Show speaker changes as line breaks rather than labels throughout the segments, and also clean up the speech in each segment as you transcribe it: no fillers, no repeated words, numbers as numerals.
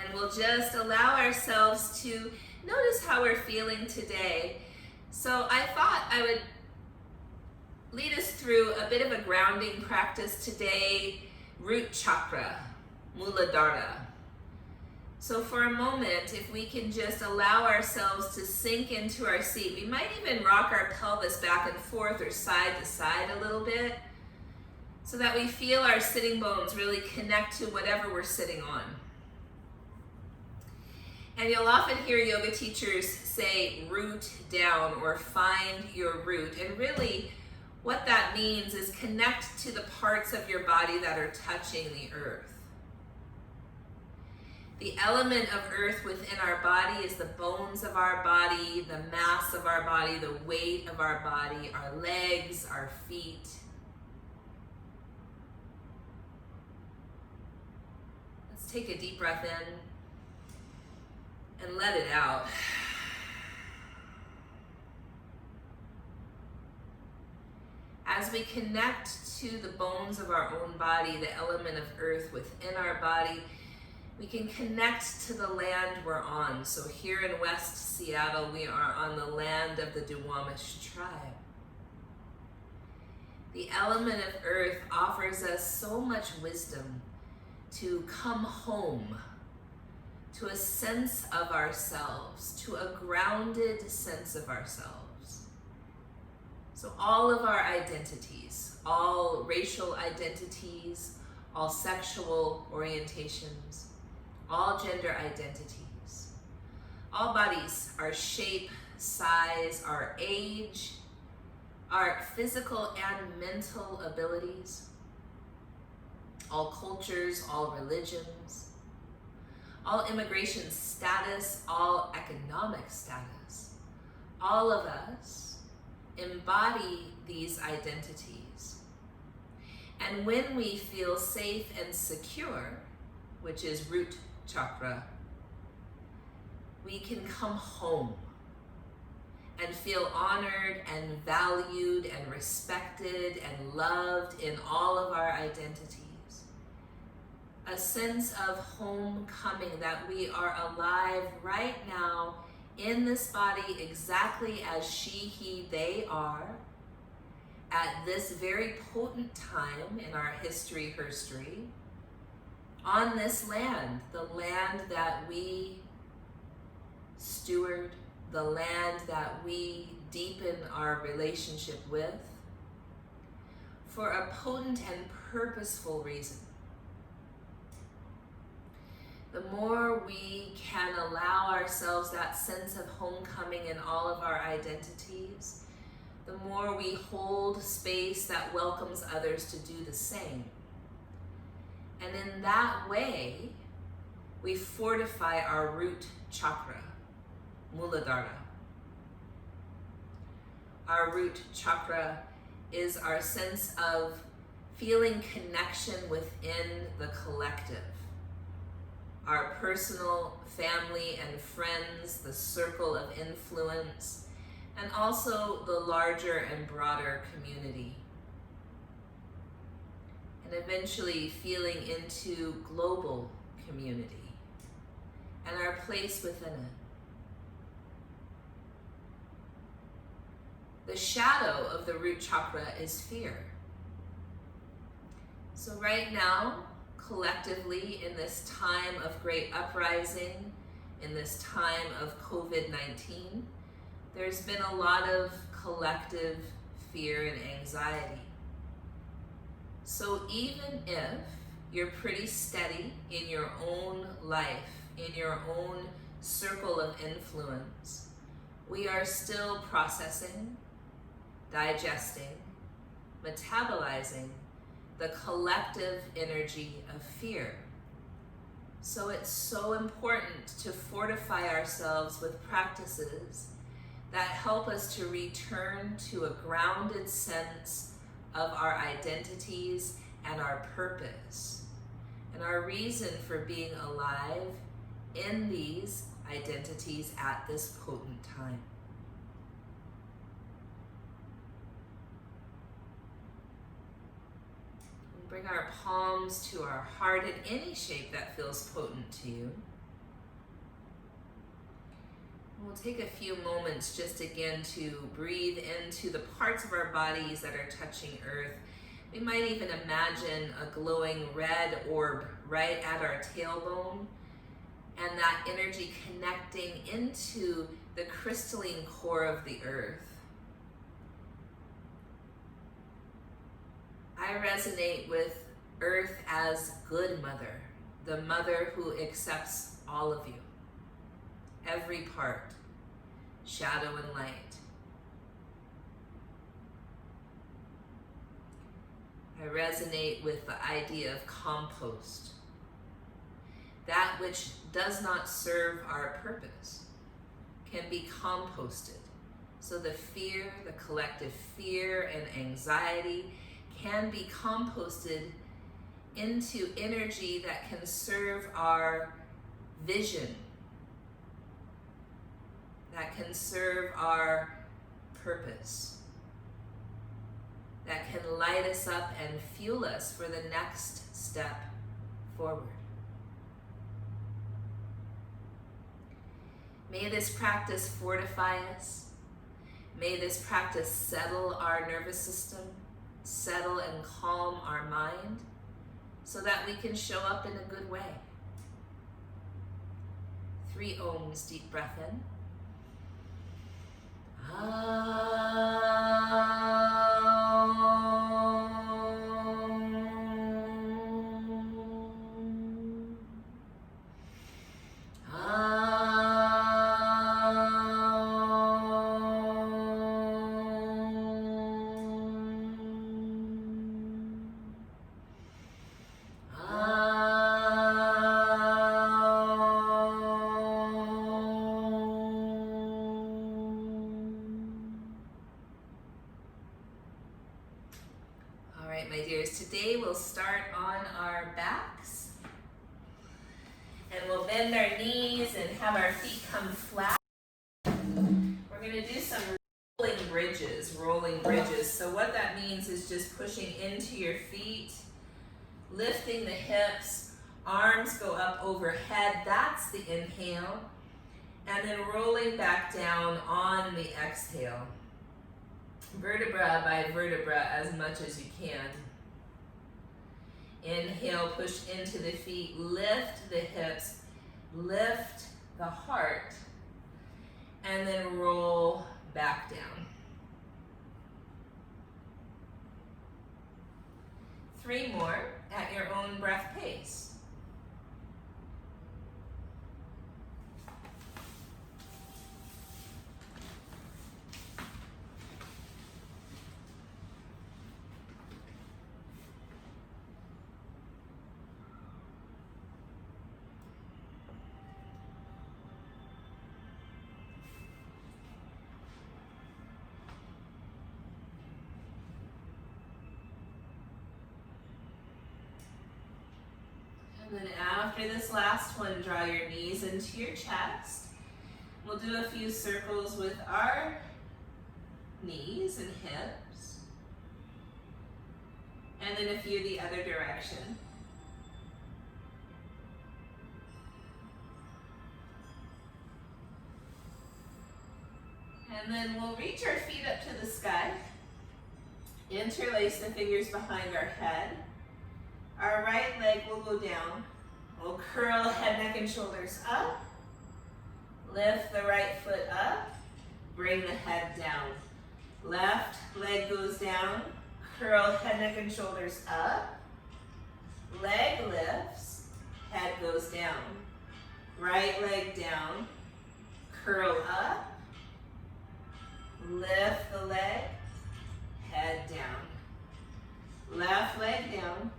And we'll just allow ourselves to notice how we're feeling today. So I thought I would lead us through a bit of a grounding practice today, root chakra, Muladhara. So for a moment, if we can just allow ourselves to sink into our seat, we might even rock our pelvis back and forth or side to side a little bit so that we feel our sitting bones really connect to whatever we're sitting on. And you'll often hear yoga teachers say root down or find your root. And really what that means is connect to the parts of your body that are touching the earth. The element of earth within our body is the bones of our body, the mass of our body, the weight of our body, our legs, our feet. Let's take a deep breath in and let it out. As we connect to the bones of our own body, the element of earth within our body, we can connect to the land we're on. So here in West Seattle, we are on the land of the Duwamish tribe. The element of earth offers us so much wisdom to come home, to a sense of ourselves, to a grounded sense of ourselves. So all of our identities, all racial identities, all sexual orientations, all gender identities, all bodies, our shape, size, our age, our physical and mental abilities, all cultures, all religions, all immigration status, all economic status, all of us embody these identities. And when we feel safe and secure, which is root chakra, we can come home and feel honored and valued and respected and loved in all of our identities. A sense of homecoming, that we are alive right now in this body exactly as she, he, they are at this very potent time in our history, herstory, on this land, the land that we steward, the land that we deepen our relationship with, for a potent and purposeful reason. The more we can allow ourselves that sense of homecoming in all of our identities, the more we hold space that welcomes others to do the same. And in that way, we fortify our root chakra, Muladhara. Our root chakra is our sense of feeling connection within the collective. Our personal, family, and friends, the circle of influence, and also the larger and broader community. And eventually feeling into global community and our place within it. The shadow of the root chakra is fear. So right now, collectively, in this time of great uprising, in this time of COVID-19, there's been a lot of collective fear and anxiety. So even if you're pretty steady in your own life, in your own circle of influence, we are still processing, digesting, metabolizing the collective energy of fear. So it's so important to fortify ourselves with practices that help us to return to a grounded sense of our identities and our purpose and our reason for being alive in these identities at this potent time. Bring our palms to our heart in any shape that feels potent to you. We'll take a few moments just again to breathe into the parts of our bodies that are touching earth. We might even imagine a glowing red orb right at our tailbone, and that energy connecting into the crystalline core of the earth. I resonate with earth as good mother, the mother who accepts all of you, every part, shadow and light. I resonate with the idea of compost. That which does not serve our purpose can be composted. So the fear, the collective fear and anxiety can be composted into energy that can serve our vision, that can serve our purpose, that can light us up and fuel us for the next step forward. May this practice fortify us. May this practice settle our nervous system, settle and calm our mind, so that we can show up in a good way. 3 ohms, deep breath in. My dears, today we'll start on our backs, and we'll bend our knees and have our feet come flat. We're going to do some rolling bridges. So what that means is just pushing into your feet, lifting the hips, arms go up overhead, that's the inhale, and then rolling back down on the exhale. Vertebra by vertebra as much as you can. Inhale, push into the feet, lift the hips, lift the heart, and then roll back down. 3 more at your own breath pace. And then after this last one, draw your knees into your chest. We'll do a few circles with our knees and hips. And then a few the other direction. And then we'll reach our feet up to the sky. Interlace the fingers behind our head. Our right leg will go down. We'll curl head, neck, and shoulders up. Lift the right foot up. Bring the head down. Left leg goes down. Curl head, neck, and shoulders up. Leg lifts. Head goes down. Right leg down. Curl up. Lift the leg. Head down. Left leg down.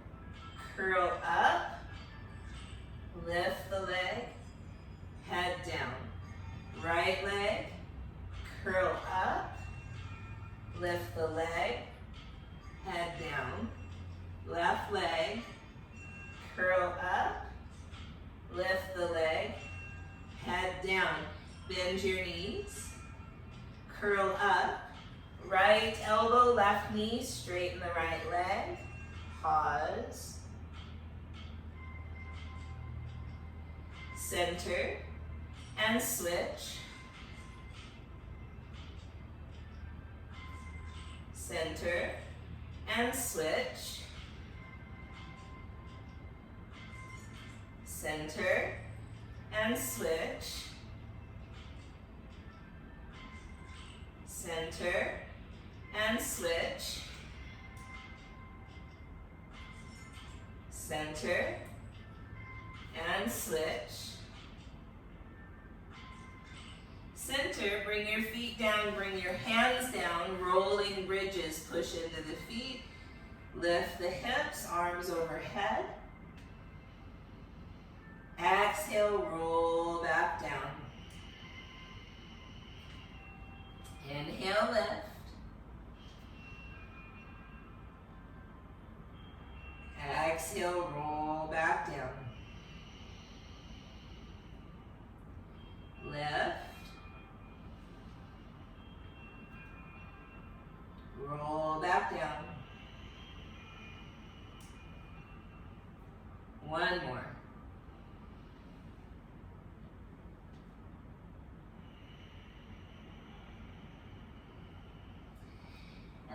Curl up, lift the leg, head down. Right leg, curl up, lift the leg, head down. Left leg, curl up, lift the leg, head down. Bend your knees, curl up, right elbow, left knee, straighten the right leg, pause. Center and switch. center, and switch. Center, and switch. Center, and switch. Center, and switch. Center, bring your feet down, bring your hands down, rolling bridges, push into the feet, lift the hips, arms overhead. Exhale, roll back down. Inhale, lift. Exhale, roll back down. Lift. Roll back down. One more.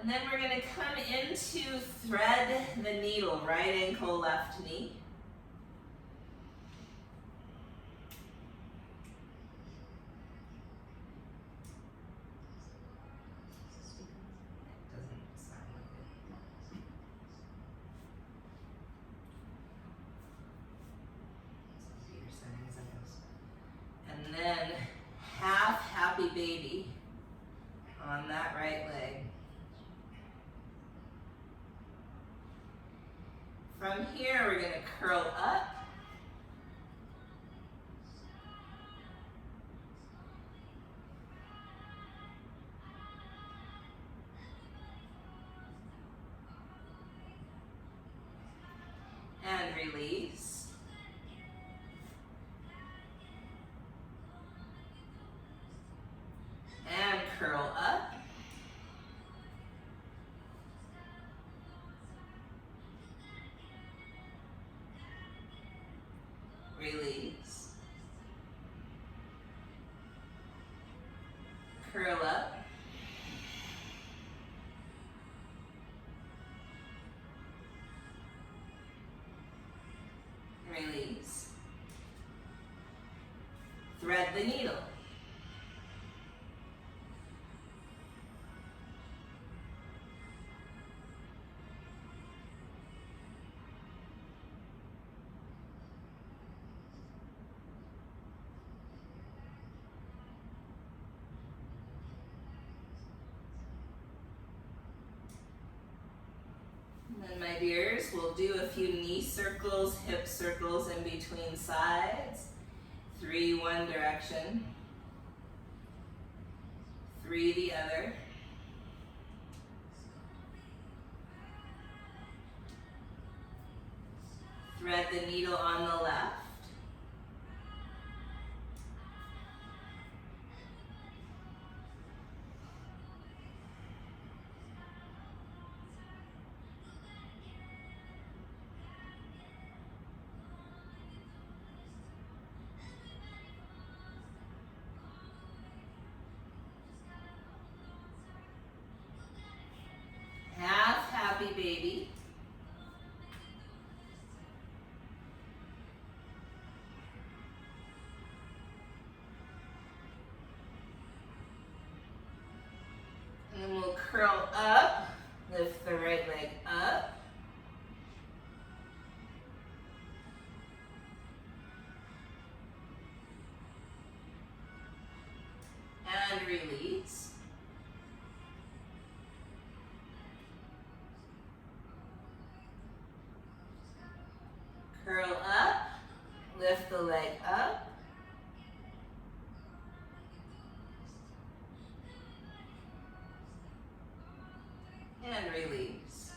And then we're going to come into thread the needle, right ankle, left knee. And then half happy baby on that right leg. From here, we're going to curl up. And release. And curl up. Release. Curl up. Release. Thread the needle. And my dears, we'll do a few knee circles, hip circles in between sides. 3 one direction. 3 the other. Thread the needle on the left. Half happy baby. And then we'll curl up, lift the right leg up. And release. Curl up, lift the leg up. And release.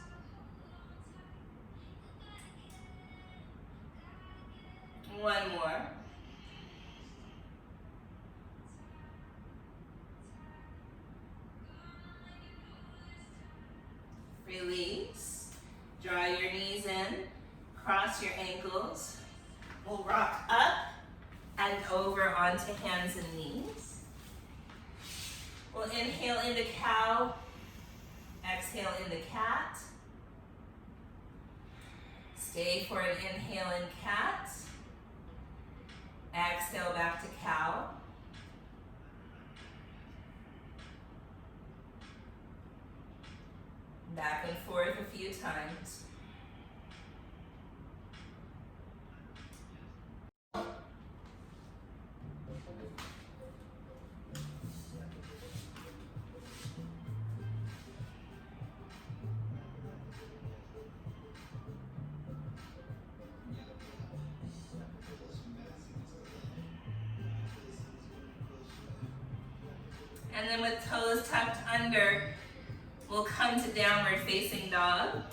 One more. Release. Draw your knees in. Cross your ankles. We'll rock up and over onto hands and knees. We'll inhale into cow Exhale into cat. Stay for an inhale in cat. Exhale back to cow. Back and forth a few times. And then with toes tucked under, we'll come to downward facing dog.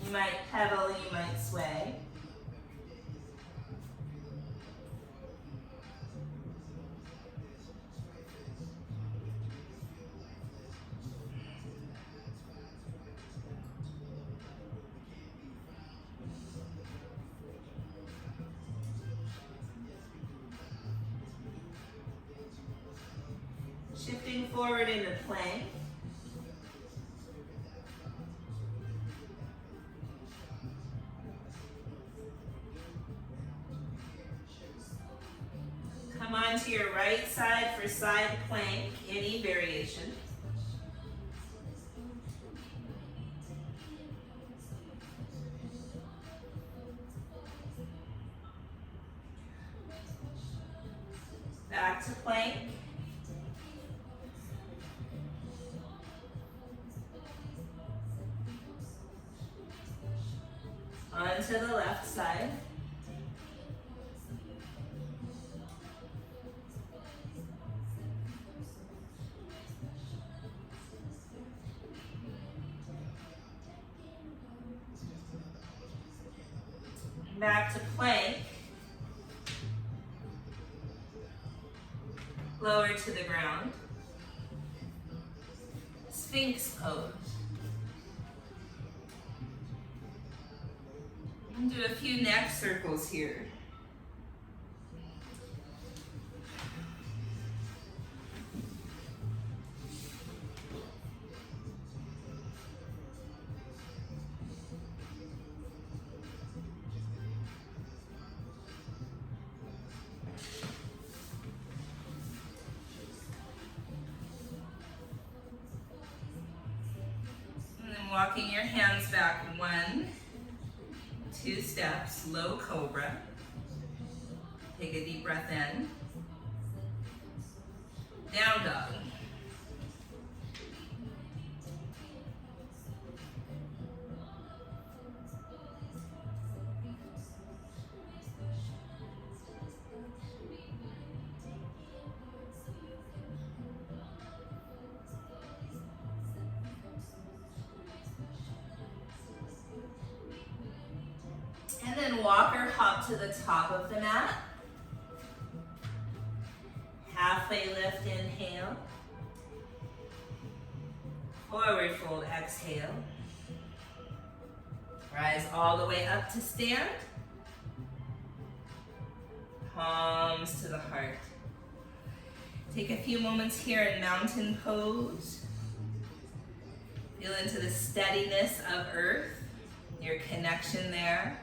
You might pedal, you might sway. Shifting forward into plank. Come onto your right side for side plank, any variation. Back to plank. Onto the left side. Back to plank. Lower to the ground. Sphinx pose. And do a few neck circles here. And then walking your hands back 1, 2 steps, low cobra. Take a deep breath in. Down dog. And then walk or hop to the top of the mat. Halfway lift, inhale. Forward fold, exhale. Rise all the way up to stand. Palms to the heart. Take a few moments here in mountain pose. Feel into the steadiness of earth, your connection there.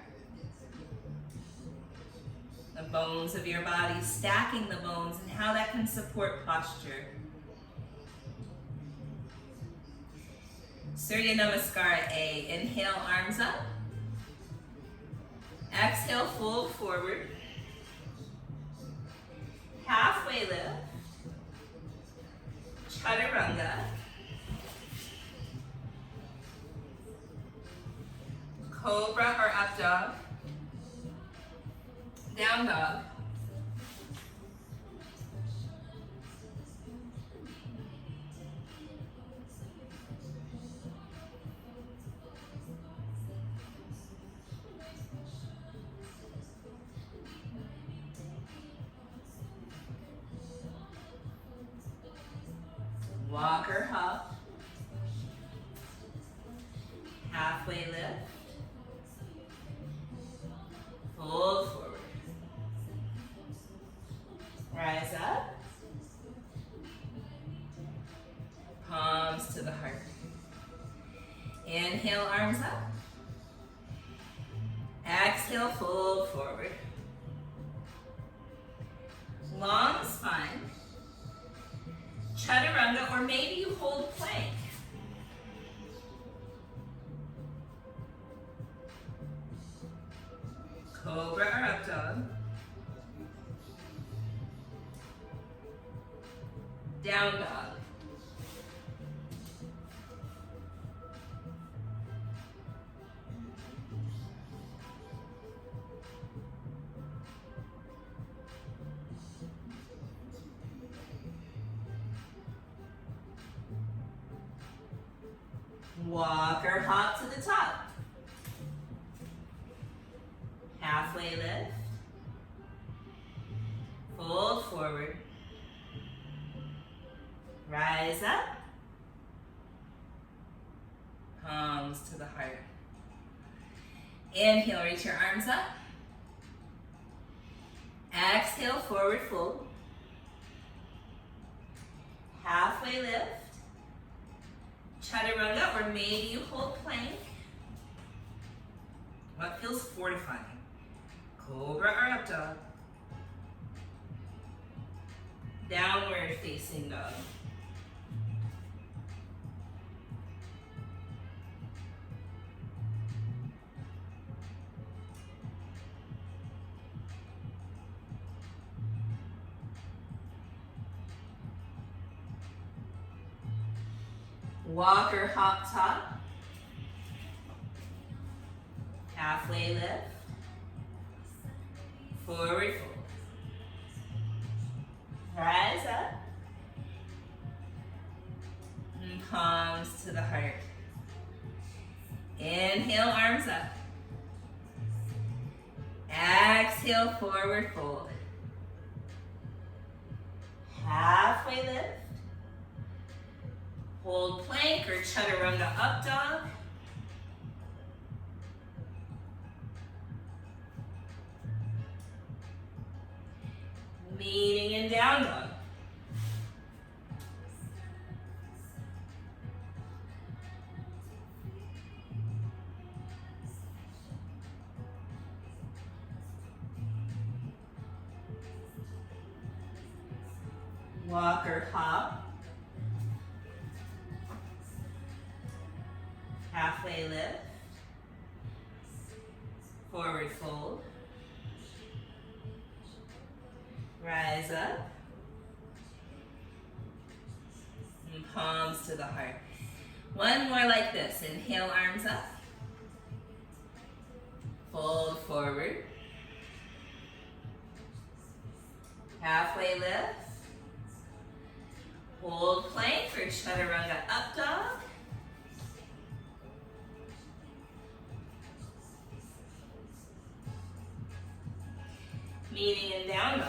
The bones of your body, stacking the bones, and how that can support posture. Surya Namaskara A. Inhale, arms up. Exhale, fold forward. Halfway lift. Chaturanga. Cobra or up dog. Down dog. Walk or hop. Halfway lift. Fold forward. Rise up. Palms Exhale, fold forward. Long spine. Chaturanga, or maybe you hold plank. Cobra or up dog. Down dog. Walk or hop to the top. Halfway lift. Fold forward. Rise up. Palms to the heart. Inhale, reach your arms up. Exhale, forward fold. Halfway lift. Chaturanga, or maybe you hold plank. What feels fortifying? Cobra or up dog. Downward facing dog. Walk or hop top. Halfway lift. Forward fold. Rise up. And palms to the heart. Inhale, arms up. Exhale, forward fold. Halfway lift. Hold plank or chaturanga up dog. Meeting in down dog. Walk or hop. Halfway lift. Forward fold. Rise up. And palms to the heart. One more like this. Inhale, arms up. Fold forward. Halfway lift. Hold plank for chaturanga up dog. Meeting in down dog.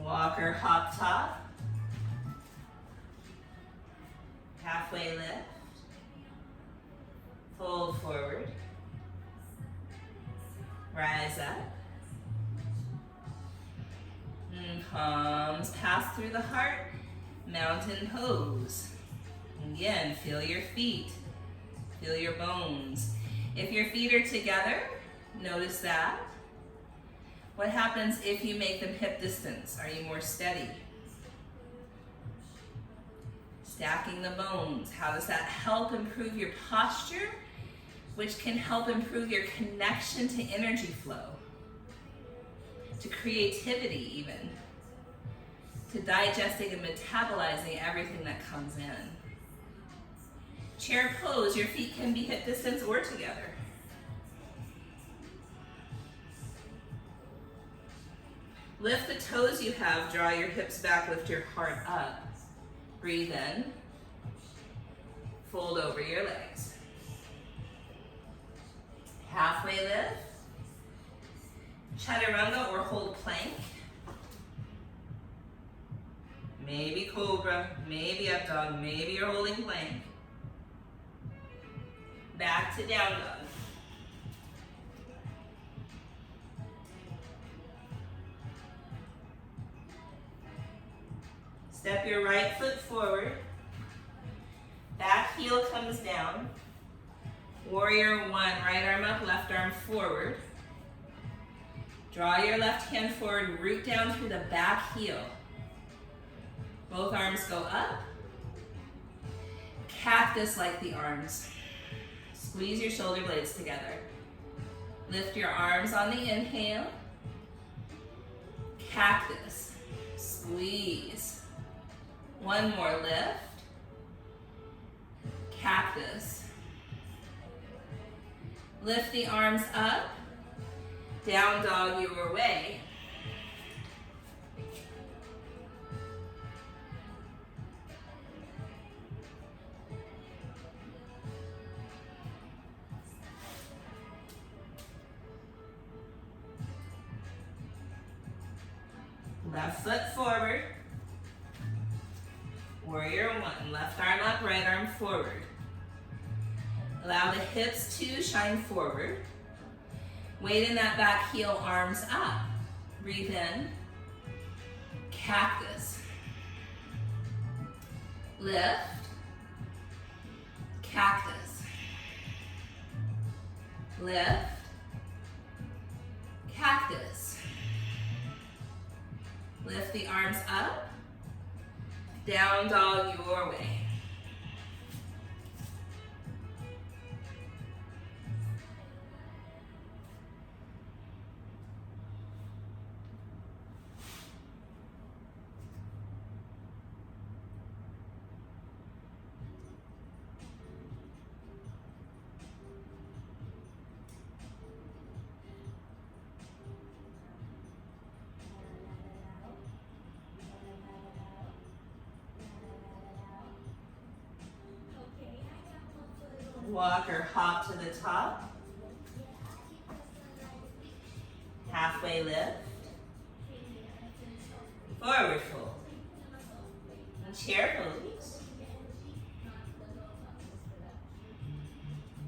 Walk or hop top. Halfway lift. Fold forward. Rise up. And palms pass through the heart. Mountain pose. Again, feel your feet. Feel your bones. If your feet are together, notice that. What happens if you make them hip distance? Are you more steady? Stacking the bones. How does that help improve your posture, which can help improve your connection to energy flow, to creativity even, to digesting and metabolizing everything that comes in. Chair pose. Your feet can be hip distance or together. Lift the toes you have, draw your hips back, lift your heart up. Breathe in. Fold over your legs. Halfway lift. Chaturanga or hold plank. Maybe cobra, maybe up dog, maybe you're holding plank. Back to down dog.
Step your right foot forward. Back heel comes down. Warrior one, right arm up, left arm forward. Draw your left hand forward, root down through the back heel. Both arms go up. Cactus like the arms. Squeeze your shoulder blades together. Lift your arms on the inhale. Cactus. Squeeze. One more lift. Cactus. Lift the arms up. Down dog your way. Left foot forward. Warrior one. Left arm up, right arm forward. Allow the hips to shine forward. Weight in that back heel, arms up. Breathe in. Cactus. Lift. Cactus. Lift. Cactus. Lift the arms up. Down dog your way. Walk or hop to the top. Halfway lift. Forward fold. And chair pose.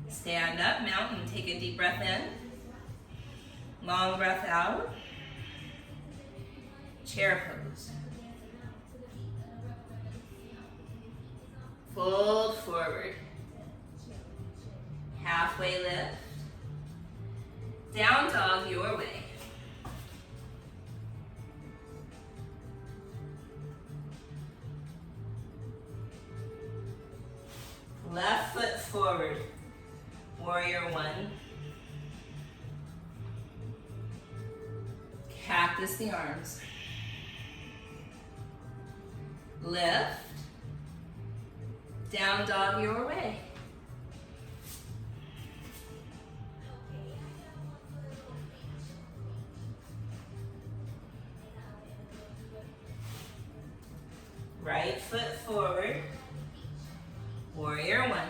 Stand up, mountain. Take a deep breath in. Long breath out. Chair pose. Fold forward. Halfway lift. Down dog your way. Left foot forward. Warrior one. Cactus the arms. Lift. Down dog your way. Right foot forward. Warrior one.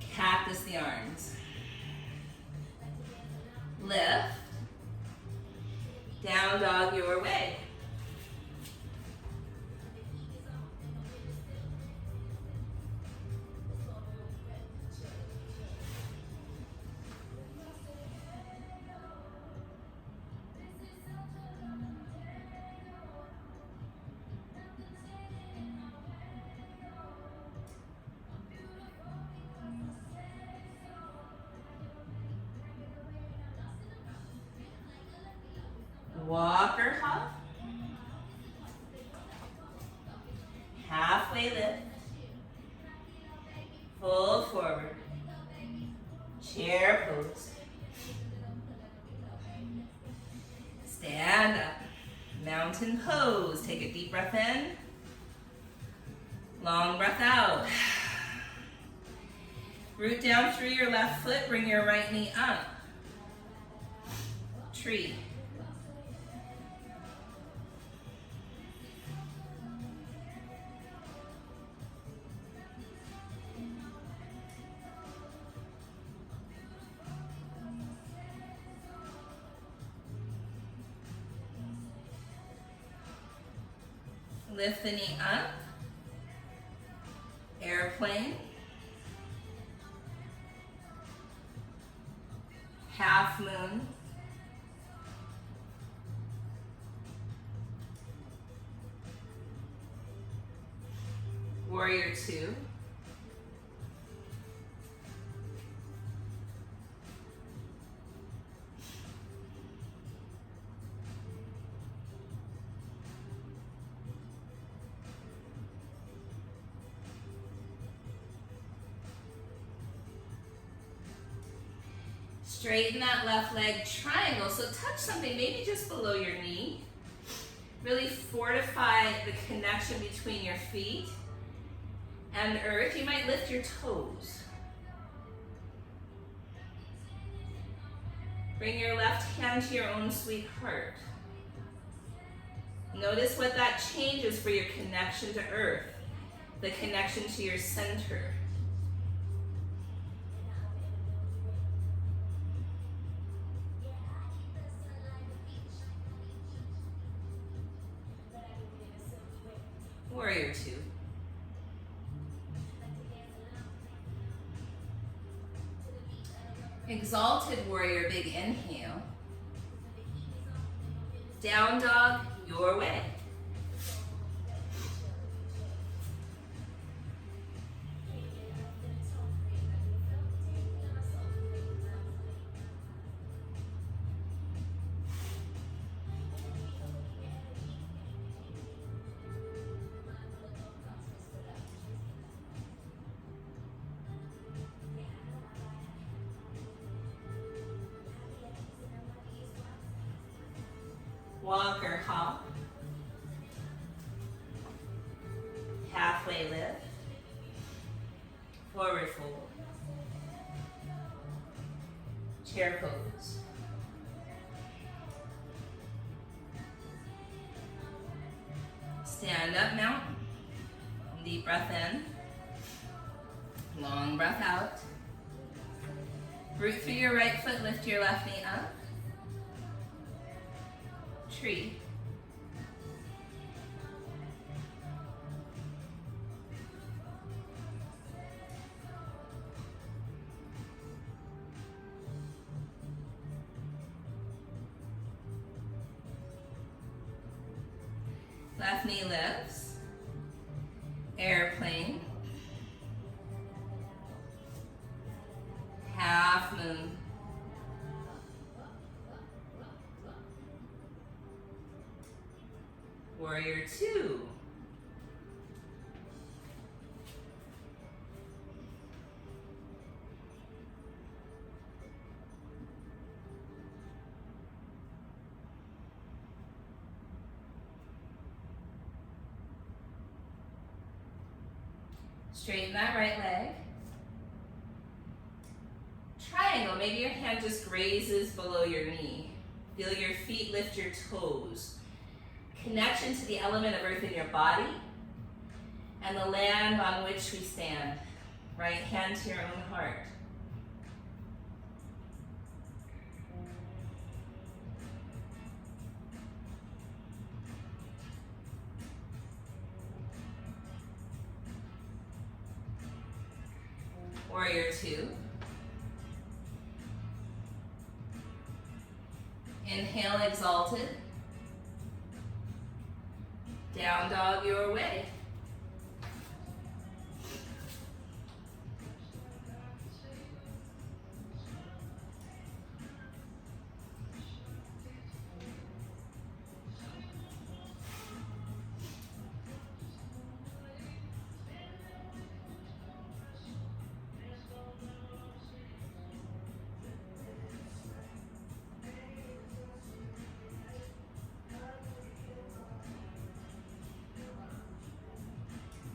Cactus the arms. Lift. Down dog your way. Walk or hop. Halfway lift. Fold forward. Chair pose. Stand up. Mountain pose. Take a deep breath in. Long breath out. Root down through your left foot. Bring your right knee up. Tree. Lift the knee up. Airplane. Half moon. Warrior 2. Straighten that left leg, triangle. So touch something maybe just below your knee. Really fortify the connection between your feet and earth. You might lift your toes. Bring your left hand to your own sweet heart. Notice what that changes for your connection to earth, the connection to your center. Warrior 2. Exalted warrior, big inhale. Down dog, your way. Walk or hop. Halfway lift. Forward fold. Chair pose. Stand up now. Deep breath in. Long breath out. Root through your right foot, lift your left knee up. Tree. Left knee lifts. Airplane. Half moon. Warrior 2. Straighten that right leg. Triangle, maybe your hand just grazes below your knee. Feel your feet lift your toes. Connection to the element of earth in your body and the land on which we stand. Right hand to your own heart. Warrior 2. Inhale, exalted. Down dog your way.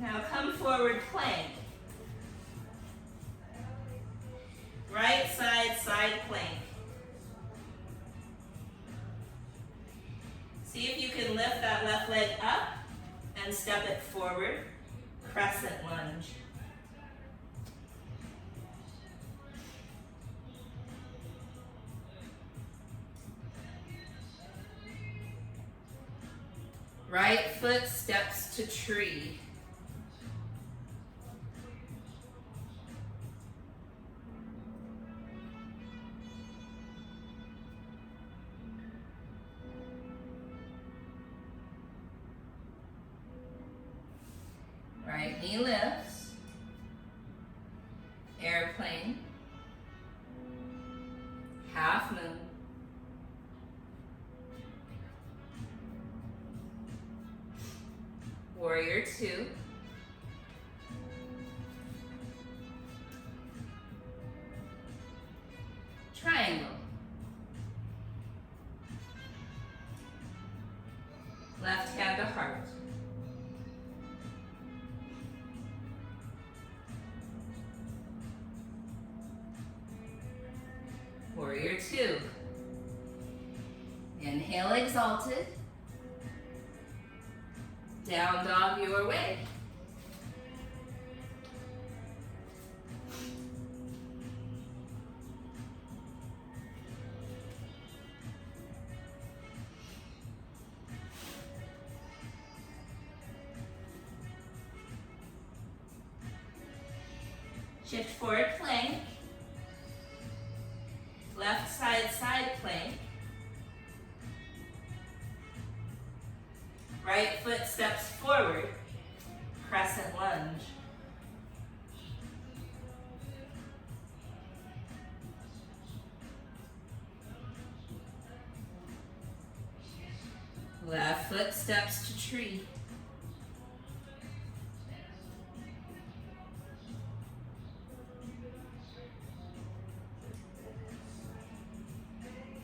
Now come forward, plank. Right side, side plank. See if you can lift that left leg up and step it forward. Crescent lunge. Right foot steps to tree. Right Right knee lifts. Airplane. Half moon. Warrior two. Triangle. Left hand to heart. Warrior two. Inhale, exalted. Down dog your way. Shift forward plank. Left side, side plank. Right foot steps forward, crescent lunge. Left foot steps to tree.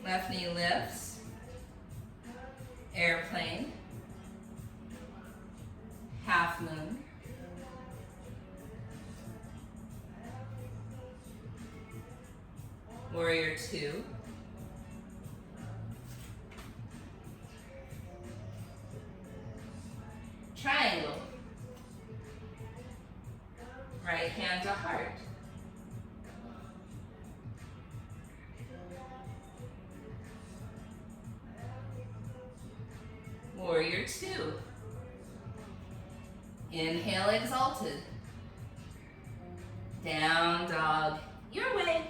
Left knee lifts, airplane, half moon, warrior two, triangle, right hand to heart, warrior two. Inhale, exalted. Down dog your way.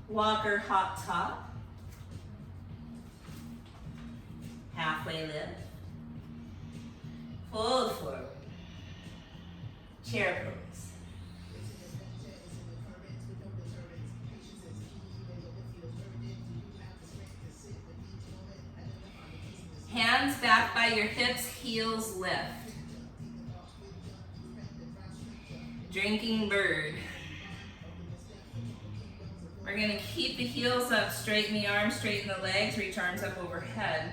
Walker hop top. Halfway lift. Fold forward. Chair pose. Hands back by your hips, heels lift. Drinking bird. We're going to keep the heels up, straighten the arms, straighten the legs, reach arms up overhead.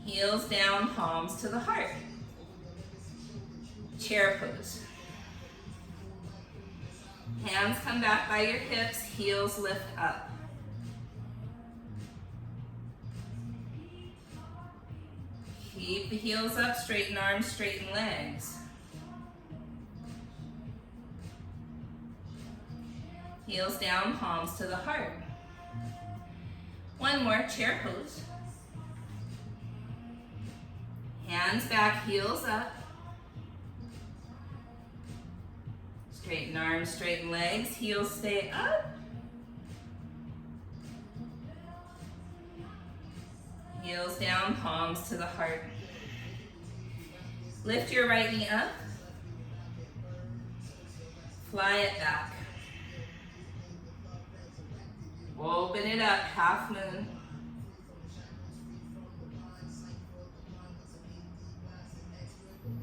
Heels down, palms to the heart. Chair pose. Hands come back by your hips, heels lift up. Keep the heels up, straighten arms, straighten legs. Heels down, palms to the heart. One more, chair pose. Hands back, heels up. Straighten arms, straighten legs, heels stay up. Heels down, palms to the heart. Lift your right knee up. Fly it back. Open it up, half moon.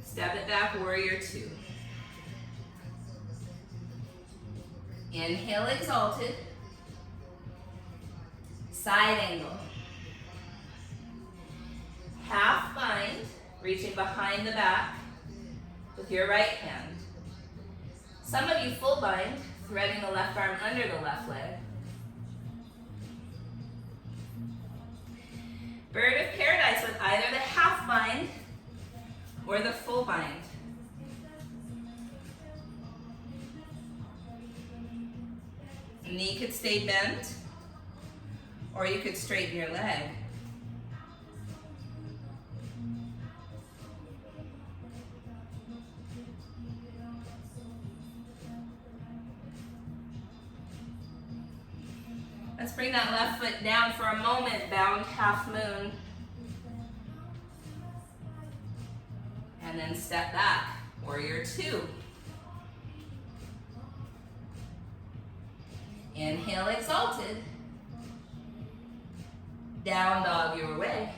Step it back, warrior two. Inhale, exalted. Side angle. Half bind, reaching behind the back with your right hand. Some of you full bind, threading the left arm under the left leg. Bird of Paradise with either the half bind or the full bind. Knee could stay bent, or you could straighten your leg. Let's bring that left foot down for a moment, bound half moon. And then step back, warrior two. Inhale, exalted. Down dog your way.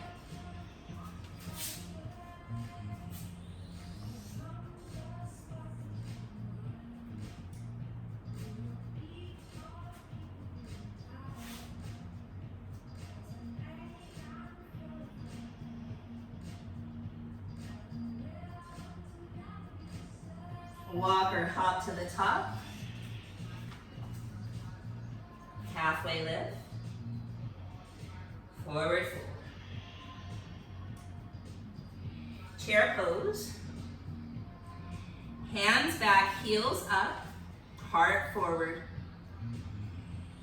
Walk or hop to the top. Halfway lift. Forward fold. Chair pose. Hands back, heels up, heart forward.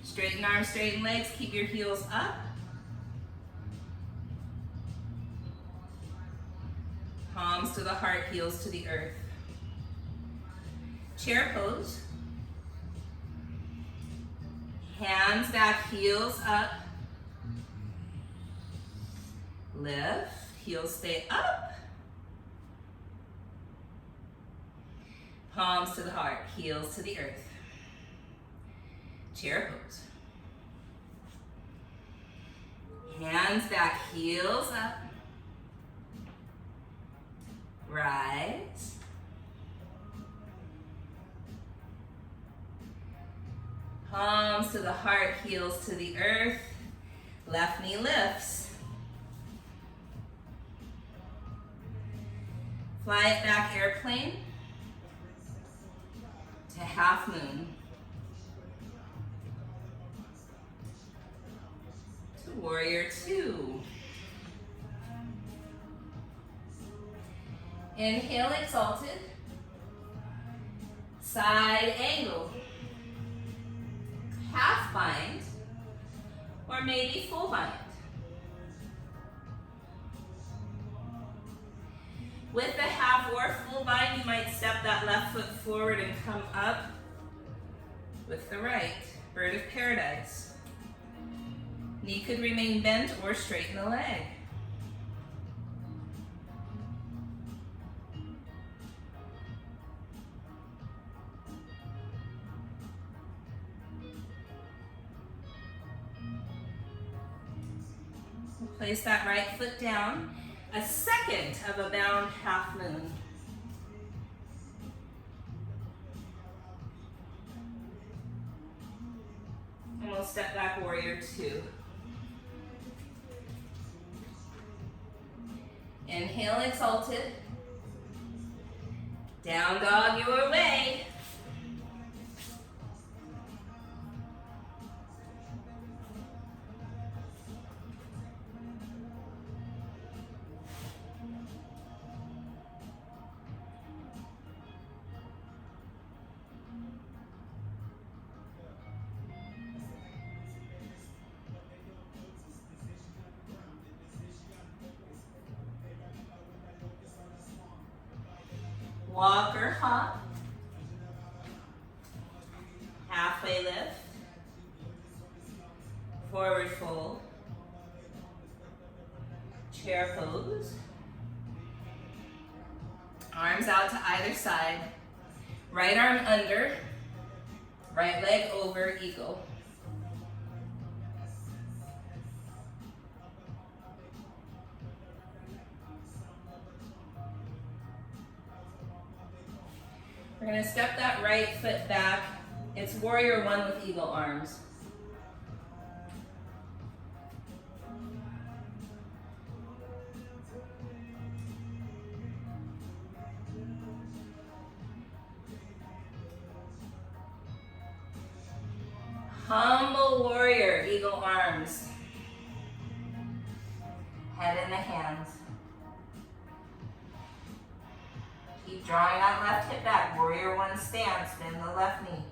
Straighten arms, straighten legs, keep your heels up. Palms to the heart, heels to the earth. Chair pose. Hands back, heels up. Lift, heels stay up. Palms to the heart, heels to the earth. Chair pose. Hands back, heels up. Rise. Palms to the heart, heels to the earth. Left knee lifts. Fly it back, airplane to half moon. To warrior two. Inhale, exalted. Side angle. Half bind, or maybe full bind. With the half or full bind, you might step that left foot forward and come up with the right. Bird of Paradise. Knee could remain bent or straighten the leg. Place that right foot down. A second of a bound half moon. And we'll step back, warrior two. Inhale, exalted. Down dog your way. Walk or hop. Halfway lift. Forward fold. Chair pose. Arms out to either side. Right arm under. Right leg over, eagle. We're going to step that right foot back. It's warrior one with eagle arms. Humble warrior, eagle arms. Head in the hands. Keep drawing that left hip back. Warrior one stance. Bend the left knee.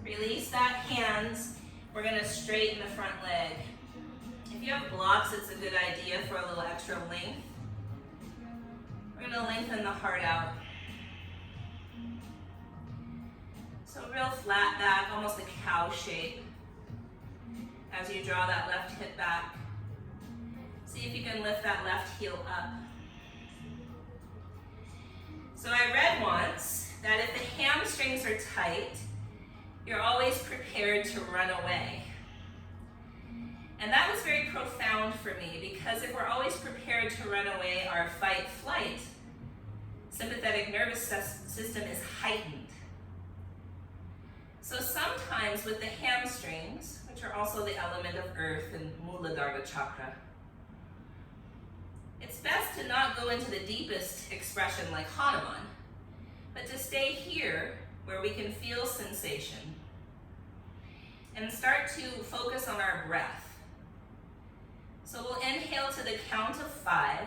Release that hands. We're going to straighten the front leg. If you have blocks, it's a good idea for a little extra length. We're going to lengthen the heart out. So real flat back, almost a cow shape. As you draw that left hip back, see if you can lift that left heel up. So I read once that if the hamstrings are tight, you're always prepared to run away. And that was very profound for me, because if we're always prepared to run away, our fight-flight sympathetic nervous system is heightened. So sometimes with the hamstrings, which are also the element of earth and Muladhara chakra, it's best to not go into the deepest expression like Hanuman, but to stay here where we can feel sensation and start to focus on our breath. So we'll inhale to the count of 5,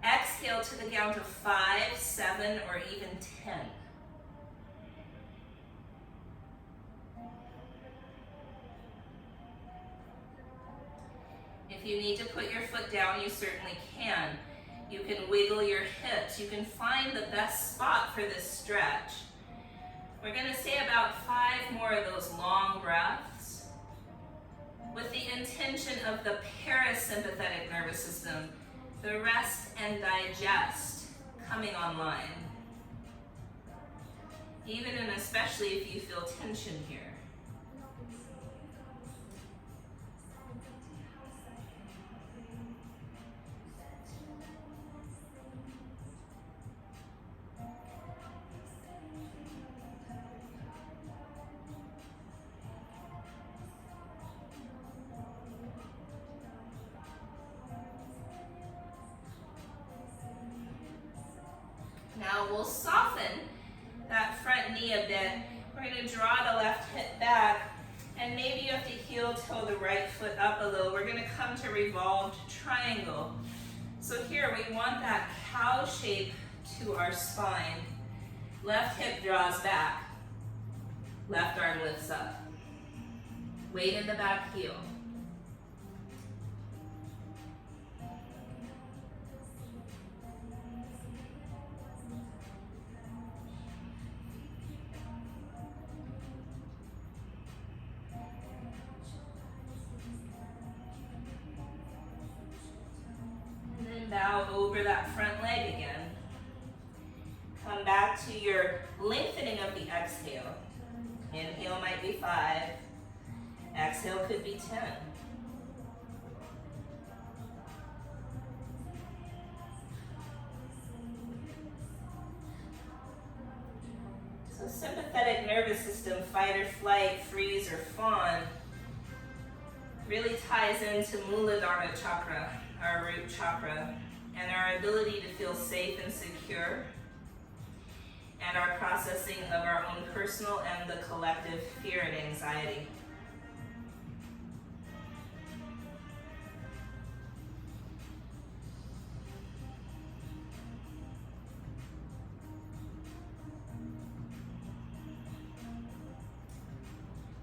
exhale to the count of 5, 7, or even 10. If you need to put your foot down, you certainly can. You can wiggle your hips. You can find the best spot for this stretch. We're going to say about 5 more of those long breaths with the intention of the parasympathetic nervous system, the rest and digest, coming online. Even and especially if you feel tension here. Now we'll soften that front knee a bit. We're going to draw the left hip back, and maybe you have to heel toe the right foot up a little. We're going to come to revolved triangle. So here we want that cow shape to our spine. Left hip draws back. Left arm lifts up. Weight in the back heel. Bow over that front leg again. Come back to your lengthening of the exhale. Inhale might be 5. Exhale could be 10. So sympathetic nervous system, fight or flight, freeze or fawn, really ties into Muladhara chakra, our root chakra, and our ability to feel safe and secure, and our processing of our own personal and the collective fear and anxiety.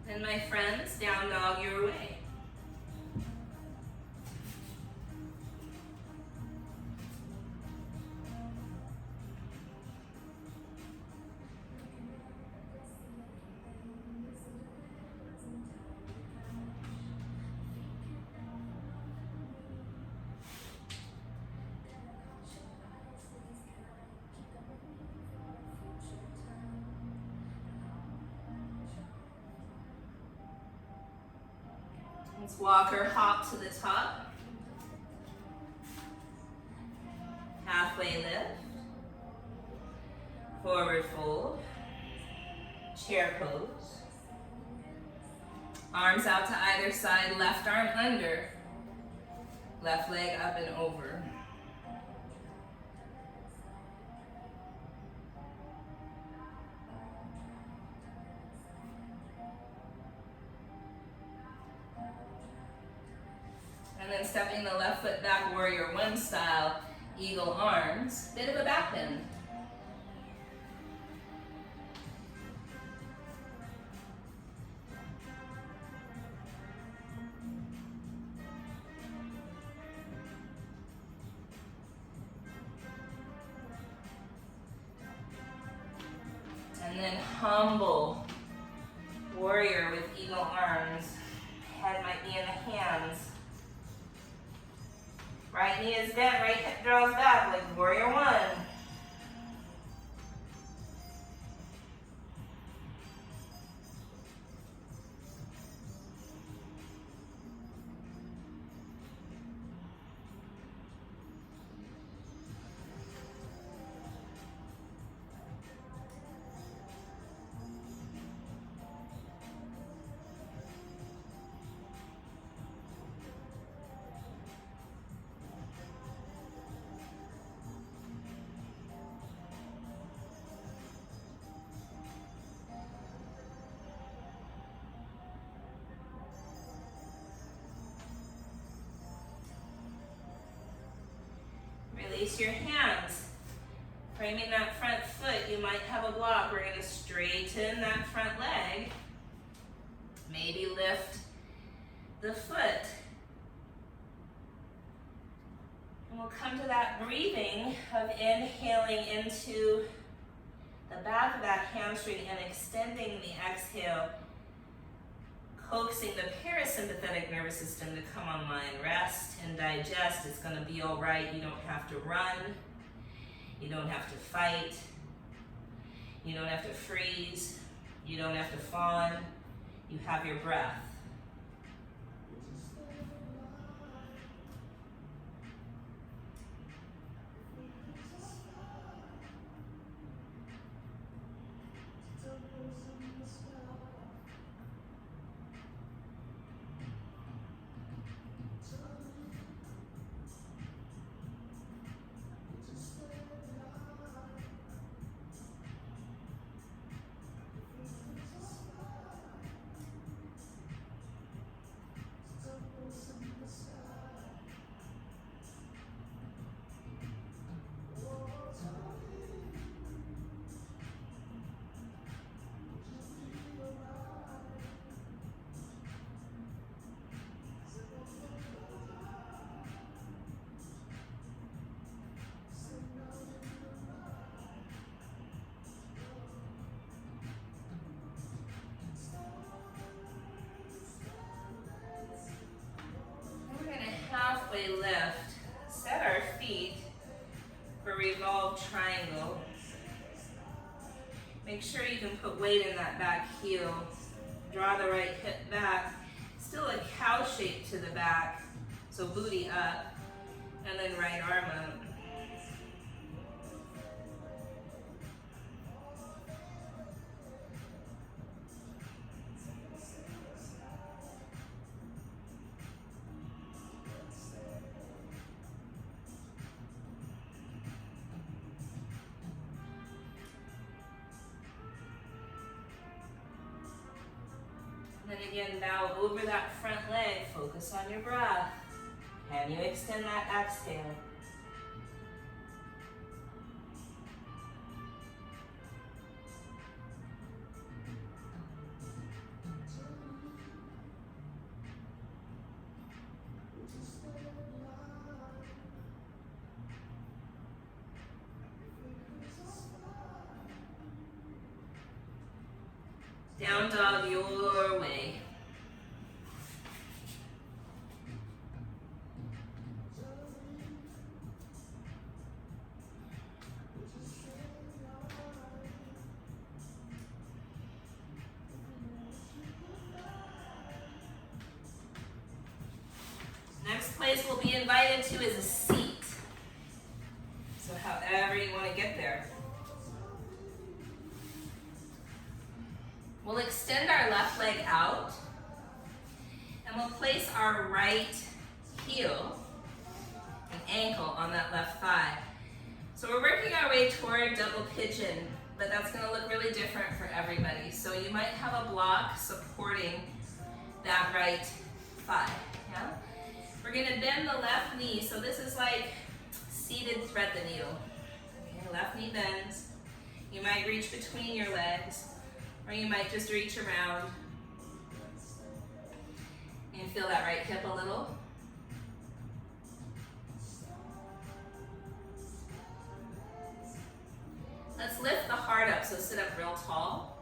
And my friends, down dog your way. Let's walk or hop to the top. Halfway lift. Forward fold. Chair pose. Arms out to either side, left arm under. Left leg up and over. And then stepping the left foot back, warrior one style, eagle arms, bit of a back bend. And then humble warrior with eagle arms. Head might be in the hands. Right knee is bent, right hip draws back like warrior one. Release your hands. Framing that front foot, you might have a block. We're going to straighten that front leg. Maybe lift the foot. And we'll come to that breathing of inhaling into the back of that hamstring and extending the exhale, coaxing the parasympathetic nervous system to come online. Rest and digest. It's going to be all right. You don't have to run. You don't have to fight. You don't have to freeze. You don't have to fawn. You have your breath. Halfway lift, set our feet for revolved triangle. Make sure you can put weight in that back heel. Draw the right hip back. Still a cow shape to the back, so booty up, and then right arm up. Then again, bow over that front leg, focus on your breath. Can you extend that exhale? Down dog your way. place we'll be invited to is a seat. So however you want to get there. We'll extend our left leg out and we'll place our right heel and ankle on that left thigh. So we're working our way toward double pigeon, but that's going to look really different for everybody. So you might have a block supporting that right thigh. Yeah? We're going to bend the left knee. So this is like seated thread the needle. Okay, left knee bends. You might reach between your legs, or you might just reach around and feel that right hip a little. Let's lift the heart up, so sit up real tall.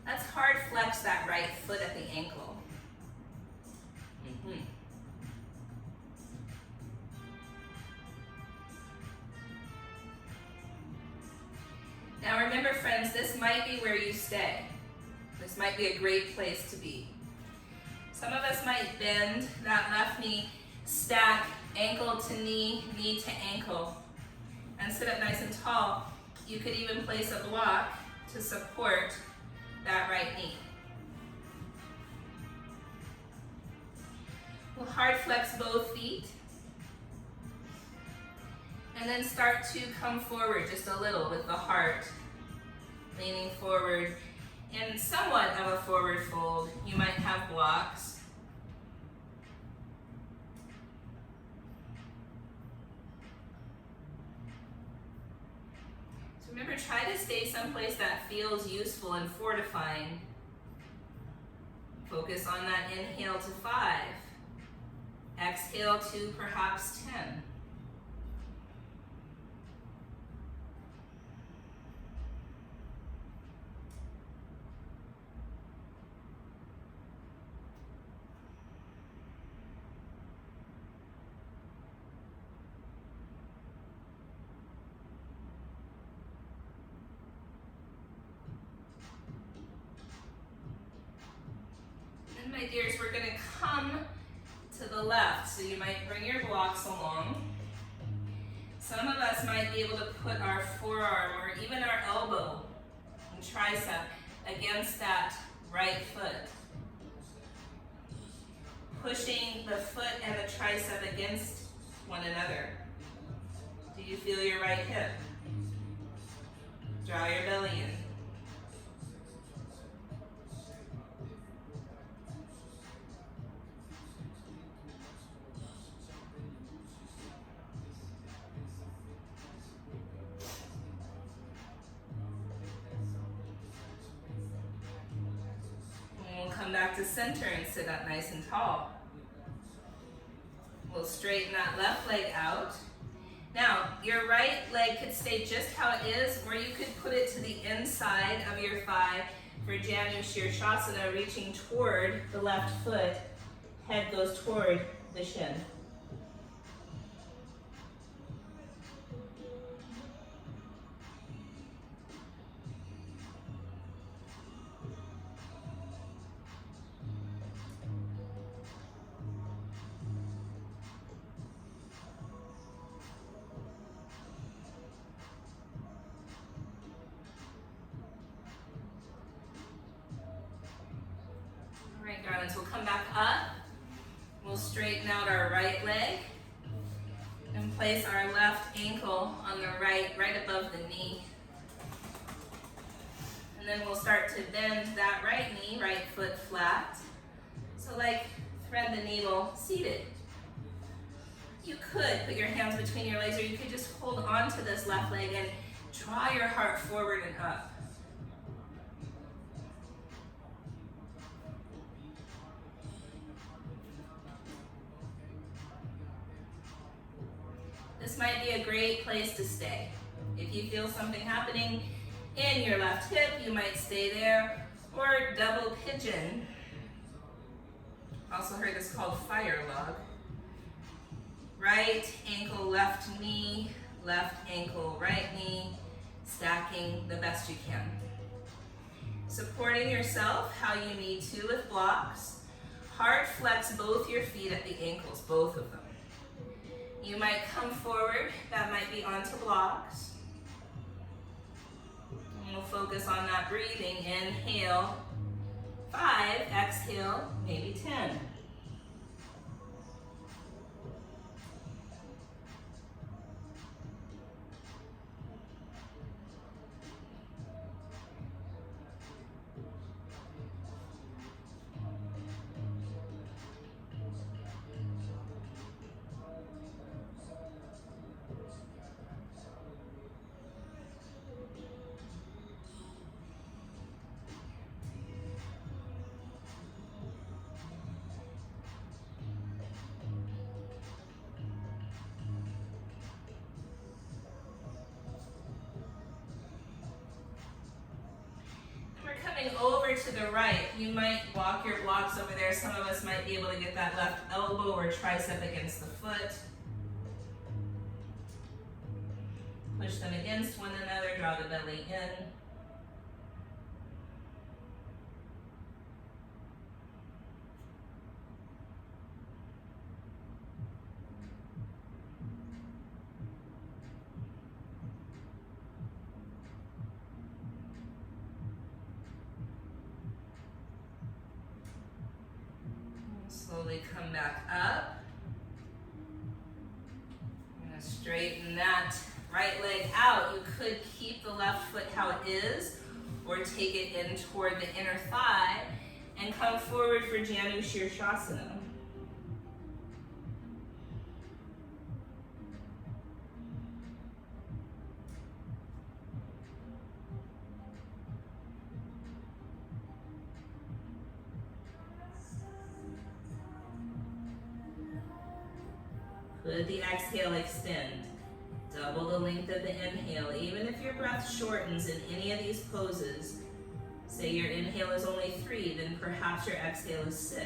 Let's hard flex that right foot at the ankle. Now remember, friends, this might be where you stay. This might be a great place to be. Some of us might bend that left knee, stack ankle to knee, knee to ankle, and sit up nice and tall. You could even place a block to support that right knee. We'll hard flex both feet. And then start to come forward just a little with the heart, leaning forward in somewhat of a forward fold. You might have blocks. So remember, try to stay someplace that feels useful and fortifying. Focus on that inhale to 5. Exhale to perhaps 10. My dears, we're going to come to the left, so you might bring your blocks along. Some of us might be able to put our forearm or even our elbow and tricep against that right foot. Pushing the foot and the tricep against one another. Do you feel your right hip? Draw your belly in. Back to center and sit up nice and tall. We'll straighten that left leg out. Now, your right leg could stay just how it is, or you could put it to the inside of your thigh for Janu Shirshasana, reaching toward the left foot. Head goes toward the shin. Darlings, we'll come back up. We'll straighten out our right leg and place our left ankle on the right above the knee. And then we'll start to bend that right knee, right foot flat. So like thread the needle seated. You could put your hands between your legs, or you could just hold on to this left leg and draw your heart forward and up. This might be a great place to stay. If you feel something happening in your left hip, you might stay there, or double pigeon. Also heard this called fire log. Right ankle, left ankle, right knee, stacking the best you can. Supporting yourself how you need to with blocks. Hard flex both your feet at the ankles, both of them. You might come forward, that might be onto blocks. And we'll focus on that breathing. Inhale, 5, exhale, maybe 10. Over to the right, you might walk your blocks over there. Some of us might be able to get that left elbow or tricep against the foot. Push them against one another, draw the belly in. Slowly come back up. I'm going to straighten that right leg out. You could keep the left foot how it is, or take it in toward the inner thigh and come forward for Janu Shirshasana. With the exhale, extend. Double the length of the inhale. Even if your breath shortens in any of these poses, say your inhale is only 3, then perhaps your exhale is 6.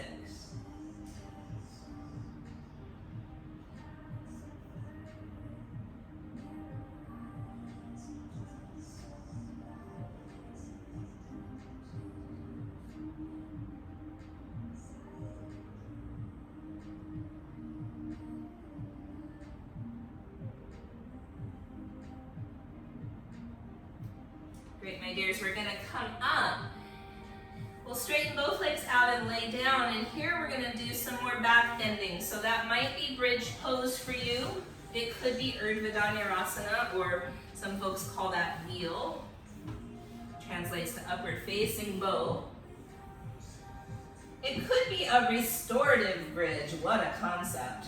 Great, my dears, we're gonna come up. We'll straighten both legs out and lay down, and here we're gonna do some more back bending. So that might be bridge pose for you. It could be Urdhva Dhanurasana, or some folks call that wheel. Translates to upward facing bow. It could be a restorative bridge. What a concept.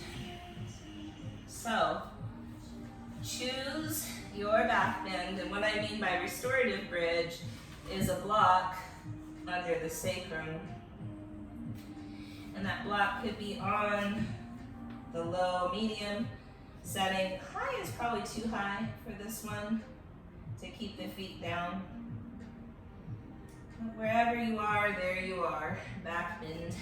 So, choose your back bend, and what I mean by restorative bridge is a block under the sacrum. And that block could be on the low, medium setting. High is probably too high for this one to keep the feet down. But wherever you are, there you are. Back bend.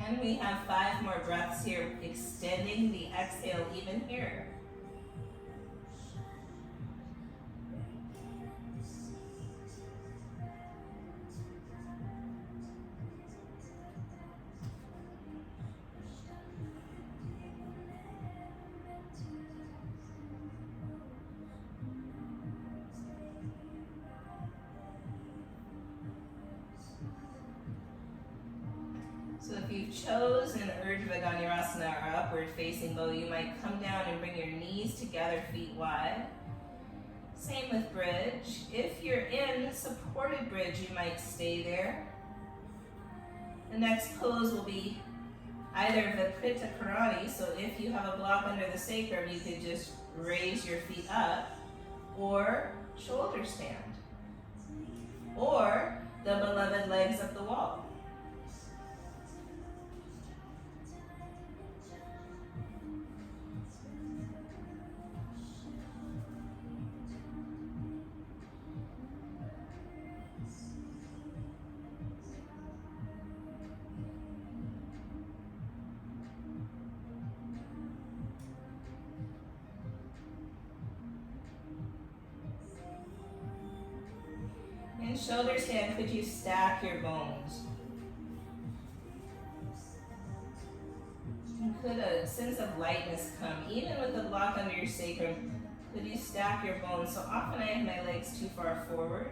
And we have 5 more breaths here, extending the exhale even here. So if you chose an Urdhva Dhanurasana or upward facing bow, you might come down and bring your knees together, feet wide. Same with bridge. If you're in supported bridge, you might stay there. The next pose will be either Vikrita Karani, so if you have a block under the sacrum, you could just raise your feet up. or shoulder stand, or the beloved legs up the wall. In shoulder stand, could you stack your bones? And could a sense of lightness come, even with the block under your sacrum? Could you stack your bones? So often I have my legs too far forward,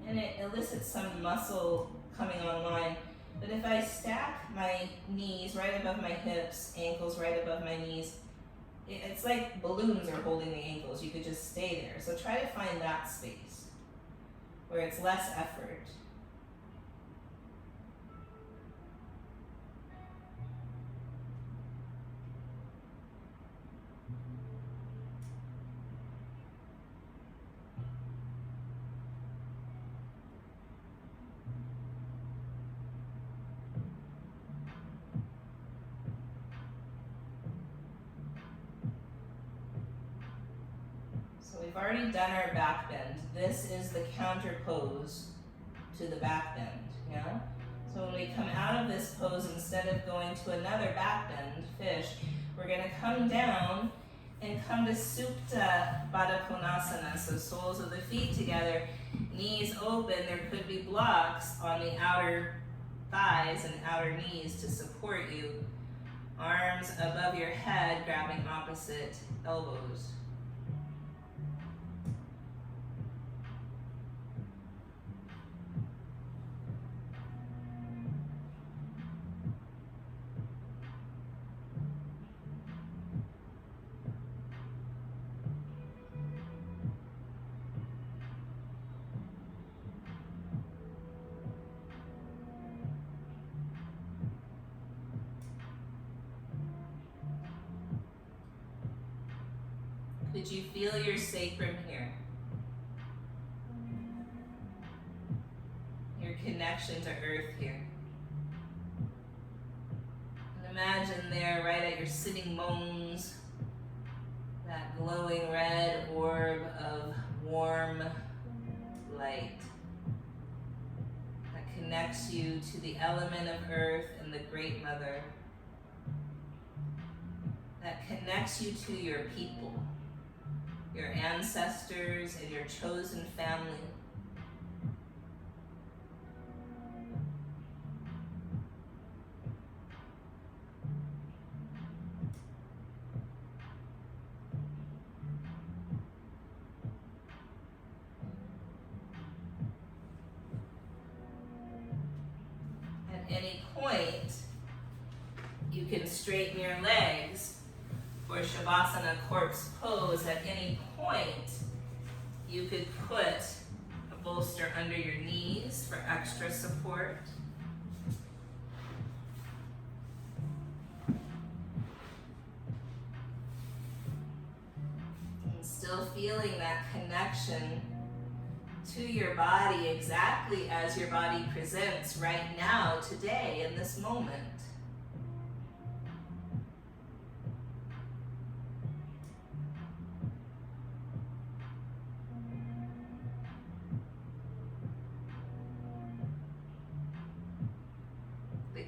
and it elicits some muscle coming online. But if I stack my knees right above my hips, ankles right above my knees, it's like balloons are holding the ankles. You could just stay there. So try to find that space where it's less effort. So we've already done our back bend. This is the counter pose to the back bend, yeah? So when we come out of this pose, instead of going to another back bend, fish, we're gonna come down and come to Supta Baddha Konasana, so soles of the feet together, knees open. There could be blocks on the outer thighs and outer knees to support you. Arms above your head, grabbing opposite elbows. Could you feel your sacrum here? Your connection to earth here. And imagine there, right at your sitting bones, that glowing red orb of warm light that connects you to the element of earth and the Great Mother, that connects you to your people, your ancestors and your chosen family. At any point, you can straighten your legs for Shavasana corpse pose. At any point, you could put a bolster under your knees for extra support. And still feeling that connection to your body exactly as your body presents right now, today, in this moment.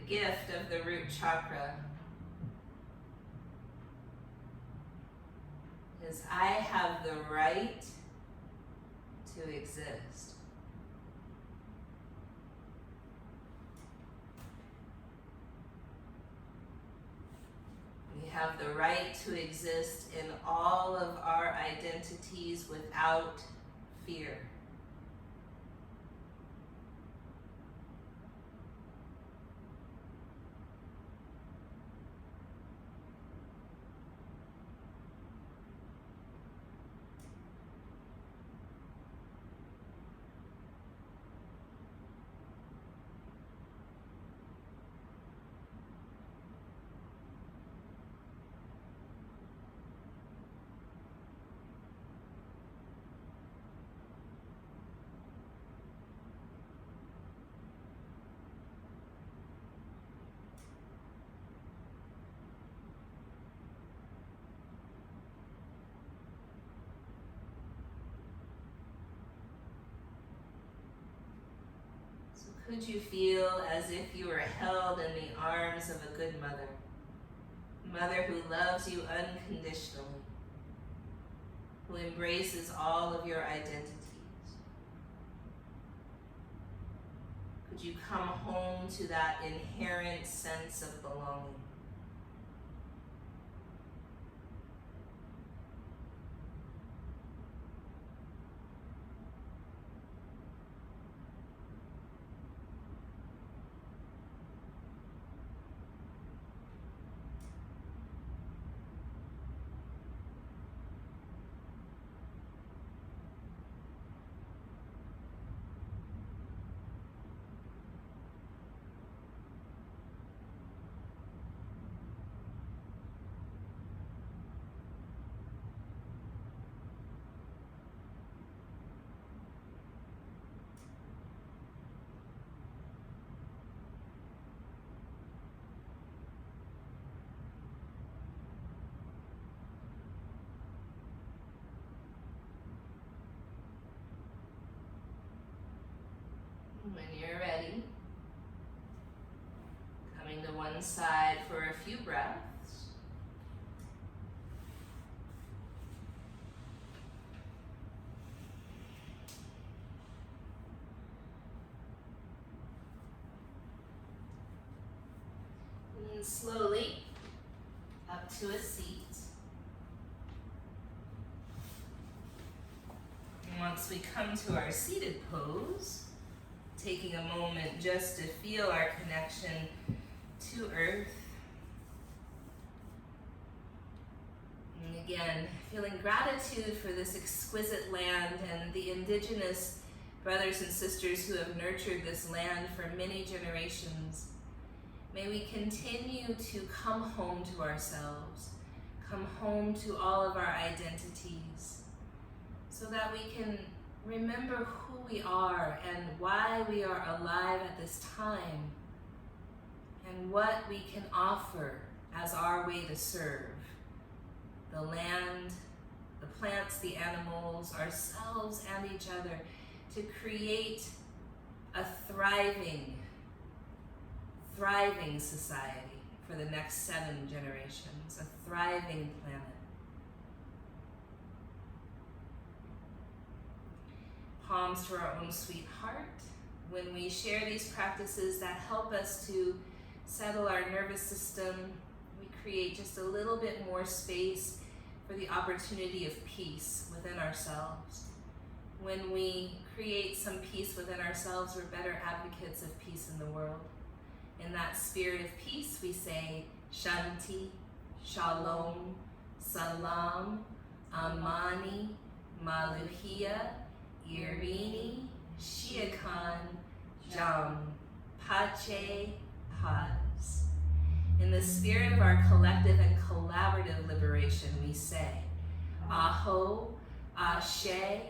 Gift of the root chakra is I have the right to exist. We have the right to exist in all of our identities without fear. Could you feel as if you were held in the arms of a good mother? Mother who loves you unconditionally, who embraces all of your identities. Could you come home to that inherent sense of belonging? When you're ready, coming to one side for a few breaths. And then slowly up to a seat. And once we come to our seated pose, taking a moment just to feel our connection to Earth. And again, feeling gratitude for this exquisite land and the indigenous brothers and sisters who have nurtured this land for many generations. May we continue to come home to ourselves, come home to all of our identities, so that we can remember who we are and why we are alive at this time, and what we can offer as our way to serve the land, the plants, the animals, ourselves, and each other, to create a thriving society for the next 7 generations, a thriving planet. Palms to our own sweet heart. When we share these practices that help us to settle our nervous system, we create just a little bit more space for the opportunity of peace within ourselves. When we create some peace within ourselves, we're better advocates of peace in the world. In that spirit of peace, we say Shanti, Shalom, Salam, Amani, Maluhia, Irini, Shiakan, Jam, Pache, Paz. In the spirit of our collective and collaborative liberation, we say Aho, Ashe,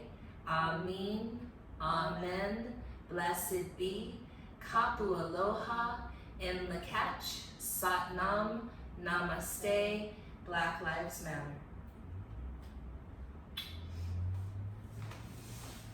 Amin, Amen, blessed be, Kapu Aloha, in Lakach, Satnam, Namaste, Black Lives Matter.